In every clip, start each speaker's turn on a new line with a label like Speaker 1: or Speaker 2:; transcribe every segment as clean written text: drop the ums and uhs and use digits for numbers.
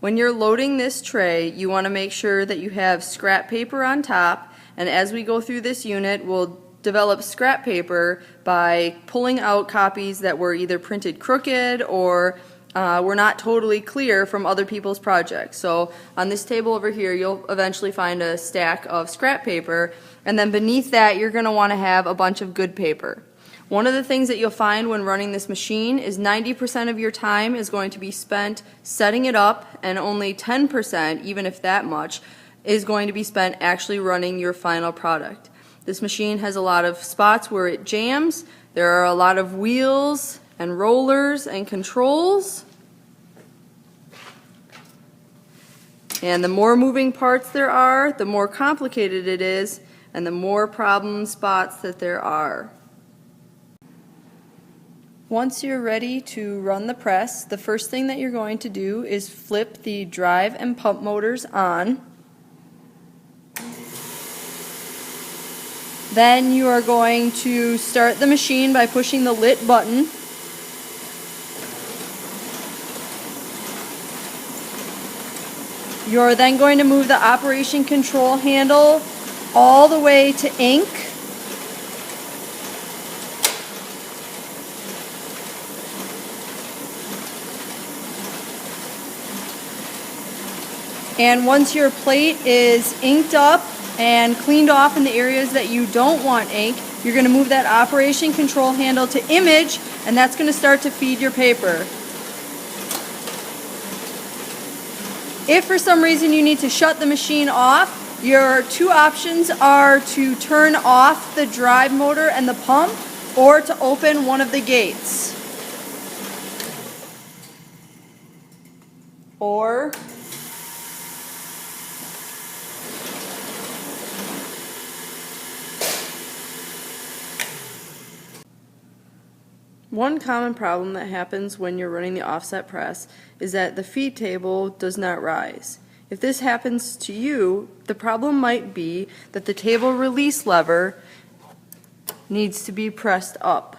Speaker 1: When you're loading this tray, you want to make sure that you have scrap paper on top, and as we go through this unit, we'll develop scrap paper by pulling out copies that were either printed crooked or were not totally clear from other people's projects. So on this table over here, you'll eventually find a stack of scrap paper, and then beneath that you're going to want to have a bunch of good paper. One of the things that you'll find when running this machine is 90% of your time is going to be spent setting it up, and only 10%, even if that much, is going to be spent actually running your final product. This machine has a lot of spots where it jams. There are a lot of wheels and rollers and controls. And the more moving parts there are, the more complicated it is, and the more problem spots that there are. Once you're ready to run the press, the first thing that you're going to do is flip the drive and pump motors on. Then you are going to start the machine by pushing the lit button. You're then going to move the operation control handle all the way to ink. And once your plate is inked up and cleaned off in the areas that you don't want ink, you're going to move that operation control handle to image, and that's going to start to feed your paper. If for some reason you need to shut the machine off, your two options are to turn off the drive motor and the pump, or to open one of the gates. Or one common problem that happens when you're running the offset press is that the feed table does not rise. If this happens to you, the problem might be that the table release lever needs to be pressed up.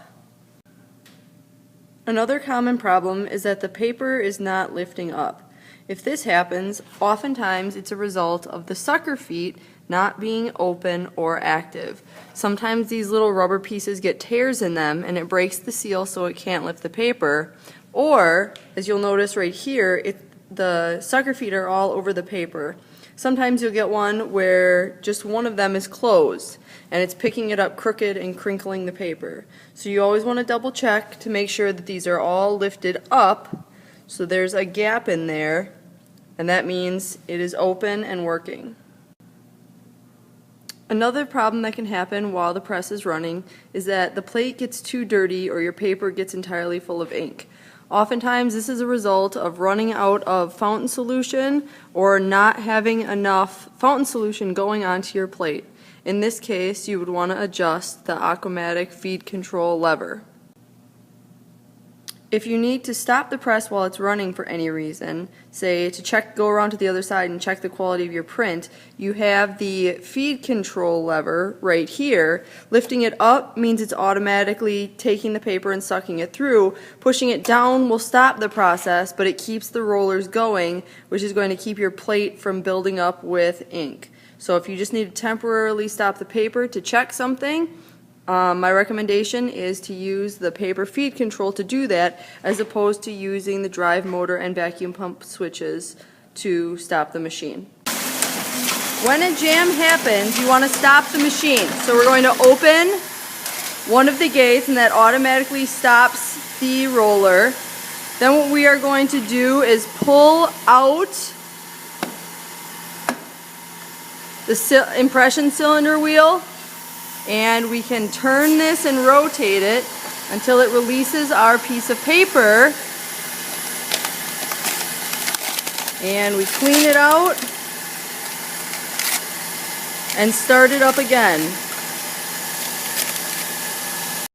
Speaker 1: Another common problem is that the paper is not lifting up. If this happens, oftentimes it's a result of the sucker feet not being open or active. Sometimes these little rubber pieces get tears in them and it breaks the seal so it can't lift the paper. Or, as you'll notice right here, the sucker feet are all over the paper. Sometimes you'll get one where just one of them is closed and it's picking it up crooked and crinkling the paper. So you always want to double check to make sure that these are all lifted up, so there's a gap in there, and that means it is open and working. Another problem that can happen while the press is running is that the plate gets too dirty or your paper gets entirely full of ink. Oftentimes this is a result of running out of fountain solution or not having enough fountain solution going onto your plate. In this case, you would want to adjust the Aquamatic feed control lever. If you need to stop the press while it's running for any reason, say to go around to the other side and check the quality of your print, you have the feed control lever right here. Lifting it up means it's automatically taking the paper and sucking it through. Pushing it down will stop the process, but it keeps the rollers going, which is going to keep your plate from building up with ink. So if you just need to temporarily stop the paper to check something, my recommendation is to use the paper feed control to do that, as opposed to using the drive motor and vacuum pump switches to stop the machine. When a jam happens, you want to stop the machine. So we're going to open one of the gates, and that automatically stops the roller. Then what we are going to do is pull out the impression cylinder wheel, and we can turn this and rotate it until it releases our piece of paper, and we clean it out and start it up again.